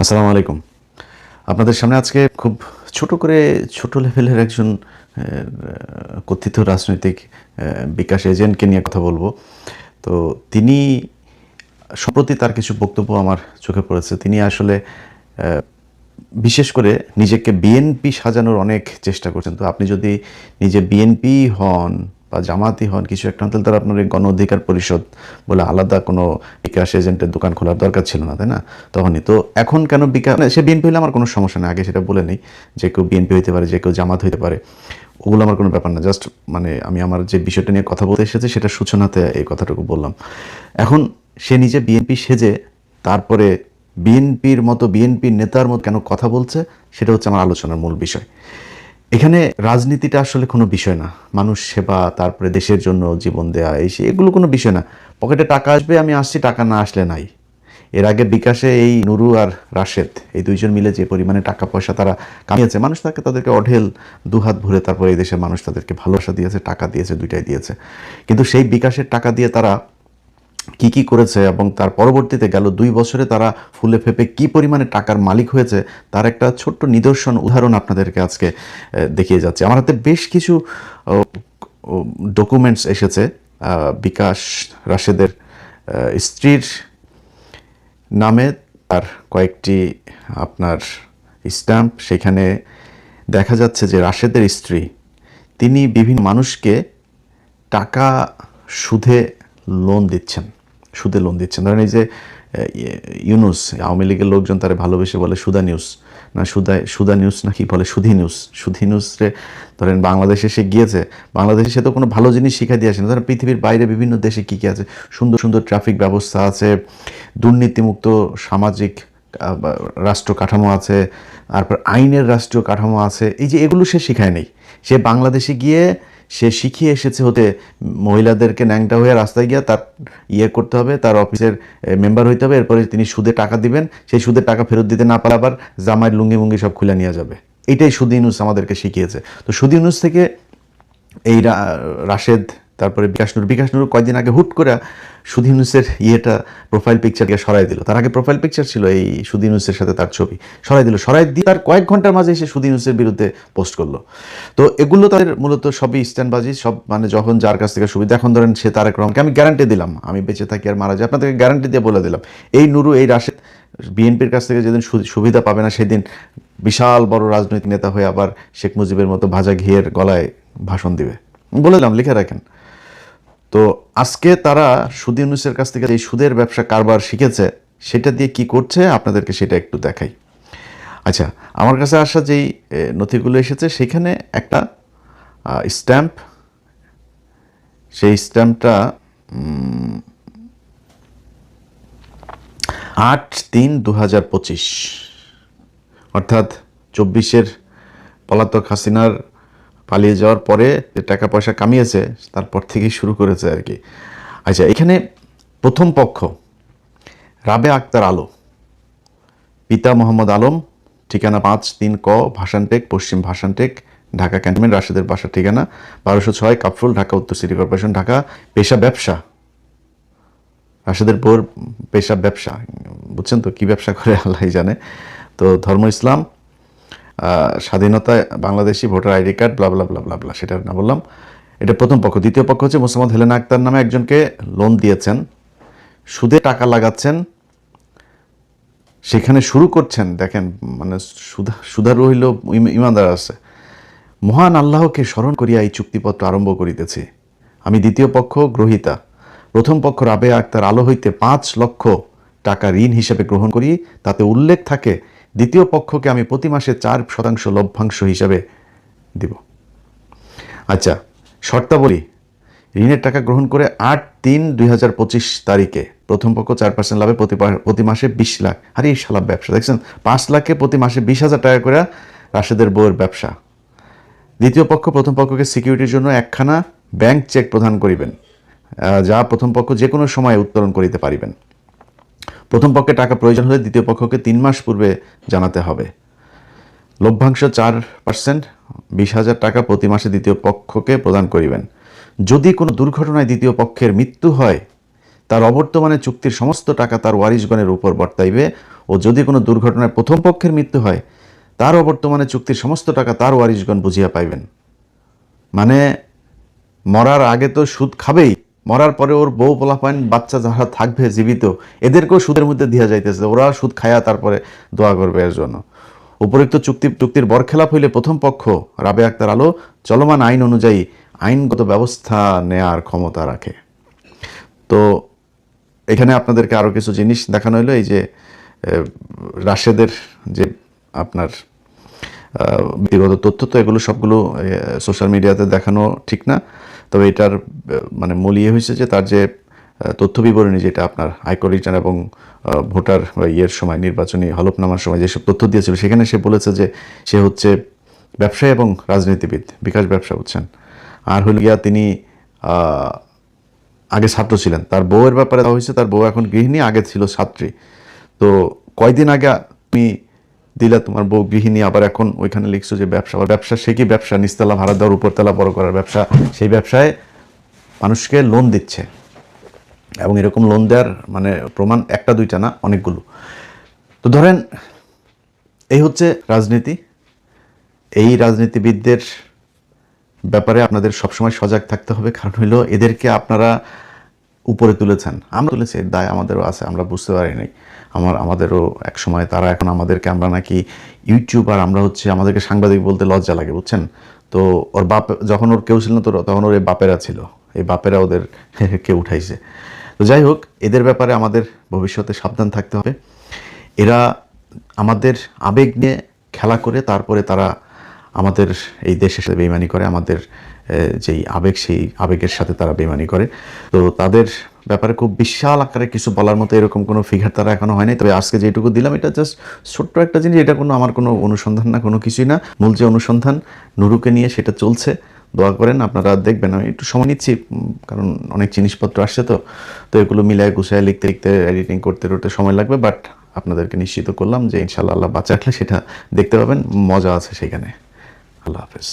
আসসালামু আলাইকুম। আপনাদের সামনে আজকে খুব ছোট লেভেলের একজন কথিত রাজনৈতিক বিকাশ এজেন্টকে নিয়ে কথা বলবো। তো তিনি সম্প্রতি তার কিছু বক্তব্য আমার চোখে পড়েছে। তিনি আসলে বিশেষ করে নিজেকে বিএনপি সাজানোর অনেক চেষ্টা করছেন। তো আপনি যদি নিজে বিএনপি হন বা জামাতি হন, কিছু একটা হন, তাহলে তার আপনার এই গণ অধিকার পরিষদ বলে আলাদা কোনো বিকাশ এজেন্টের দোকান খোলার দরকার ছিল না, তাই না? তখনই তো এখন কেন বিকাশ, সে বিএনপি হলে আমার কোনো সমস্যা নেই, আগে সেটা বলে নেই। যে কেউ বিএনপি হইতে পারে, যে কেউ জামাত হইতে পারে, ওগুলো আমার কোনো ব্যাপার না। জাস্ট মানে আমি আমার যে বিষয়টা নিয়ে কথা বলতে এসেছি সেটা সূচনাতে এই কথাটুকু বললাম। এখন সে নিজে বিএনপি সেজে তারপরে বিএনপির মতো বিএনপির নেতার মতো কেন কথা বলছে, সেটা হচ্ছে আমার আলোচনার মূল বিষয়। এখানে রাজনীতিটা আসলে কোনো বিষয় না। মানুষ সেবা, তারপরে দেশের জন্য জীবন দেয়া, এগুলো কোনো বিষয় না। পকেটে টাকা আসবে, আমি আসছি, টাকা না আসলে নাই। এর আগে বিকাশে এই নুরু আর রাশেদ, এই দুইজন মিলে যে পরিমাণে টাকা পয়সা তারা কামিয়েছে, মানুষ তাদেরকে অঢেল দুহাত ভরে তারপরে এই দেশের মানুষ তাদেরকে ভালোবাসা দিয়েছে, টাকা দিয়েছে, দুইটাই দিয়েছে। কিন্তু সেই বিকাশের টাকা দিয়ে তারা কি কি করেছে এবং তার পরবর্তীতে গেল 2 বছরে তারা ফুলে ফেপে কি পরিমাণে টাকার মালিক হয়েছে, তার একটা ছোট্ট নিদর্শন উদাহরণ আপনাদেরকে আজকে দেখিয়ে যাচ্ছে। আমার হাতে বেশ কিছু ডকুমেন্টস এসেছে বিকাশ রাশেদের স্ত্রীর নামে, তার কয়েকটি আপনার স্ট্যাম্প। সেখানে দেখা যাচ্ছে যে রাশেদের স্ত্রী, তিনি বিভিন্ন মানুষকে টাকা সুদে লোন দিচ্ছেন, ধরেন এই যে ইউনুস, আওয়ামী লীগের লোকজন তারা ভালোবেসে বলে সুদা নিউজ, না সুদা নিউজ না কি বলে, সুধি নিউজে ধরেন বাংলাদেশে সে গিয়েছে, বাংলাদেশে সে তো কোনো ভালো জিনিস শিখাই দিয়ে আসে না। ধরেন পৃথিবীর বাইরে বিভিন্ন দেশে কী কী আছে, সুন্দর সুন্দর ট্রাফিক ব্যবস্থা আছে, দুর্নীতিমুক্ত সামাজিক রাষ্ট্র কাঠামো আছে, তারপর আইনের রাষ্ট্রীয় কাঠামো আছে। এই যে এগুলো সে শিখায় নেই, সে বাংলাদেশে গিয়ে সে শিখিয়ে এসেছে হতে মহিলাদেরকে ন্যাংটা হয়ে রাস্তায় গিয়ে তার করতে হবে, তার অফিসের মেম্বার হইতে হবে, এরপরে তিনি সুদে টাকা দিবেন, সেই সুদের টাকা ফেরত দিতে না পারলে আবার জামাইয়ের লুঙ্গি মুঙ্গি সব খুলে নিয়ে যাবে। এটাই সুদ ইউনুস আমাদেরকে শিখিয়েছে। তো সুদ ইউনুস থেকে এই রাশেদ, তারপরে বিকাশ নুর কয়েকদিন আগে হুট করে সুদ ইউনুসের প্রোফাইল পিকচারকে সরাই দিল। তার আগে প্রোফাইল পিকচার ছিল এই সুদ ইউনুসের সাথে তার ছবি, সরাই দিয়ে তার কয়েক ঘন্টার মাঝে এসে সুদ ইউনুসের বিরুদ্ধে পোস্ট করলো। তো এগুলো তাদের মূলত সবই স্ট্যান্ডবাজি, সব মানে যখন যার কাছ থেকে সুবিধা। এখন ধরেন সে তারেক রহমানকে আমি গ্যারান্টি দিলাম, আমি বেঁচে থাকি আর মারা যাই, আপনাদেরকে গ্যারান্টি দিয়ে বলে দিলাম, এই নুরু, এই রাশেদ বিএনপির কাছ থেকে যেদিন সুবিধা পাবে না, সেদিন বিশাল বড় রাজনৈতিক নেতা হয়ে আবার শেখ মুজিবের মতো ভাজা ঘিয়ের গলায় ভাষণ দিবে। বলে দিলাম, লিখে রাখেন। তো আজকে তারা সুদ ইউনুসের কাছ থেকে এই সুদের ব্যবসা কারবার শিখেছে, সেটা দিয়ে কি করছে আপনাদেরকে সেটা একটু দেখাই। আচ্ছা, আমার কাছে আসা যেই নথিগুলো এসেছে, সেখানে একটা স্ট্যাম্প, সেই স্ট্যাম্পটা 8/3/2025, অর্থাৎ 24-এর পলাতক হাসিনার পালিয়ে যাওয়ার পরে যে টাকা পয়সা কামিয়েছে তারপর থেকেই শুরু করেছে আর কি। আচ্ছা, এখানে প্রথম পক্ষ রাবেয়া আক্তার আলো, পিতা মোহাম্মদ আলম, ঠিকানা 5-3 ক ভাসানটেক, পশ্চিম ভাসানটেক, ঢাকা ক্যান্টনমেন্ট, রাশেদের বাসার ঠিকানা 1206 কাপফুল, ঢাকা উত্তর সিটি কর্পোরেশন, ঢাকা। পেশা ব্যবসা, রাশেদের বউর পেশা ব্যবসা, বুঝছেন তো কি ব্যবসা করে আল্লাহ জানে। তো ধর্ম ইসলাম, স্বাধীনতা বাংলাদেশি, ভোটার আইডি কার্ড, ব্লা ব্লা ব্লা ব্লা ব্লা, সেটা না বললাম। এটা প্রথম পক্ষ। দ্বিতীয় পক্ষ হচ্ছে মোসাম্মদ হেলেনা আক্তার নামে একজনকে লোন দিয়েছেন, সুদে টাকা লাগাচ্ছেন, সেখানে শুরু করছেন, দেখেন মানে সুধার রহিল ইমানদার আছে, মহান আল্লাহকে স্মরণ করিয়া এই চুক্তিপত্র আরম্ভ করিতেছি। আমি দ্বিতীয় পক্ষ গ্রহীতা। প্রথম পক্ষ রাবেয়া আক্তার আলো হইতে 5 লক্ষ টাকা ঋণ হিসেবে গ্রহণ করি, তাতে উল্লেখ থাকে দ্বিতীয় পক্ষকে আমি প্রতি মাসে 4% লভ্যাংশ হিসাবে দিব। আচ্ছা, শর্তাবলী, ঋণের টাকা গ্রহণ করে 8/3/2025 তারিখে প্রথম পক্ষ 4% লাভে প্রতি মাসে 20 লাখ। আরে এই শালা ব্যবসা দেখছেন, 5 লাখে প্রতি মাসে 20,000 টাকা করে রাশেদের বউয়ের ব্যবসা। দ্বিতীয় পক্ষ প্রথম পক্ষকে সিকিউরিটির জন্য একখানা ব্যাংক চেক প্রদান করিবেন, যা প্রথম পক্ষ যে কোনো সময় উত্তোলন করিতে পারিবেন। প্রথম পক্ষে টাকা প্রয়োজন হলে দ্বিতীয় পক্ষকে 3 মাস পূর্বে জানাতে হবে। লভ্যাংশ 4%, 20,000 টাকা প্রতি মাসে দ্বিতীয় পক্ষকে প্রদান করিবেন। যদি কোনো দুর্ঘটনায় দ্বিতীয় পক্ষের মৃত্যু হয়, তার অবর্তমানে চুক্তির সমস্ত টাকা তার ওয়ারিশগণের উপর বর্তাইবে। ও যদি কোনো দুর্ঘটনায় প্রথম পক্ষের মৃত্যু হয়, তার অবর্তমানে চুক্তির সমস্ত টাকা তার ওয়ারিশগণ বুঝিয়া পাইবেন। মানে মরার আগে তো সুদ খাবেই, মরার পরে ওর বউ পোলাপান বাচ্চা যারা থাকবে জীবিত, এদেরকেও সুদের মধ্যে দিয়া যাইতেছে, ওরা সুদ খায়া তারপরে দোয়া করবে এর জন্য। উপরোক্ত চুক্তির বরখেলাপ হইলে প্রথম পক্ষ রাবে আক্তার আলো চলমান আইন অনুযায়ী আইনগত ব্যবস্থা নেয়ার ক্ষমতা রাখে। তো এখানে আপনাদেরকে আরও কিছু জিনিস দেখানো হলো। এই যে রাশেদের যে আপনার ব্যক্তিগত তথ্য, তো এগুলো সবগুলো সোশ্যাল মিডিয়াতে দেখানো ঠিক না। তবে এটার মানে মূল ইয়ে হয়েছে যে তার যে তথ্য বিবরণী, যেটা আপনার আয়কর রিটার্ন এবং ভোটার ইয়ের সময়, নির্বাচনী হলফনামার সময় যেসব তথ্য দিয়েছিল, সেখানে সে বলেছে যে সে হচ্ছে ব্যবসায়ী এবং রাজনীতিবিদ, বিকাশ ব্যবসা, বুঝছেন। আর হল গিয়া তিনি আগে ছাত্র ছিলেন। তার বউয়ের ব্যাপারে দেওয়া হয়েছে, তার বউ এখন গৃহিণী, আগে ছিল ছাত্রী। তো কয়দিন আগে তুমি দিলা তোমার বউ গৃহিণী, আবার এখন ওইখানে লিখছো যে ব্যবসা। ব্যবসা সে কি ব্যবসা? নিচতলা ভাড়া দেওয়ার, উপরতলা বড় করার ব্যবসা। সেই ব্যবসায় মানুষকে লোন দিচ্ছে, এবং এরকম লোন দেওয়ার মানে প্রমাণ একটা দুইটা না, অনেকগুলো। তো ধরেন এই হচ্ছে রাজনীতি। এই রাজনীতিবিদদের ব্যাপারে আপনাদের সবসময় সজাগ থাকতে হবে। কারণ হইলো এদেরকে আপনারা উপরে তুলেছেন, আমরা তুলেছি, এর দায় আমাদেরও আছে, আমরা বুঝতে পারি নাই। আমাদেরও এক সময় তারা এখন আমাদেরকে, আমরা নাকি ইউটিউবার, আমরা হচ্ছে, আমাদেরকে সাংবাদিক বলতে লজ্জা লাগে, বুঝছেন। তো ওর বাপ যখন ওর কেউ ছিল না, তো তখন ওর এই বাপেরা ছিল, এই বাপেরা ওদের কে উঠাইছে। তো যাই হোক, এদের ব্যাপারে আমাদের ভবিষ্যতে সাবধান থাকতে হবে। এরা আমাদের আবেগ নিয়ে খেলা করে তারপরে তারা আমাদের এই দেশের সাথে বেইমানি করে, আমাদের যেই আবেগ, সেই আবেগের সাথে তারা বেইমানি করে। তো তাদের ব্যাপারে খুব বিশাল আকারে কিছু বলার মতো এরকম কোনো ফিগার তারা এখনো হয়নি। তবে আজকে যেটুকু দিলাম, এটা জাস্ট ছোট্ট একটা জিনিস, এটা আমার কোনো অনুসন্ধান না, কোনো কিছুই না। মূল যে অনুসন্ধান নুরুকে নিয়ে, সেটা চলছে। দোয়া করেন, আপনারা দেখবেন। আমি একটু সময় নিচ্ছি, কারণ অনেক জিনিসপত্র আসছে, তো এগুলো মিলায় গুছায় লিখতে লিখতে এডিটিং করতে সময় লাগবে। বাট আপনাদেরকে নিশ্চিত করলাম যে ইনশাআল্লাহ আল্লাহ বাঁচা রাখলে সেটা দেখতে পাবেন, মজা আছে সেখানে। আল্লাহ হাফেজ।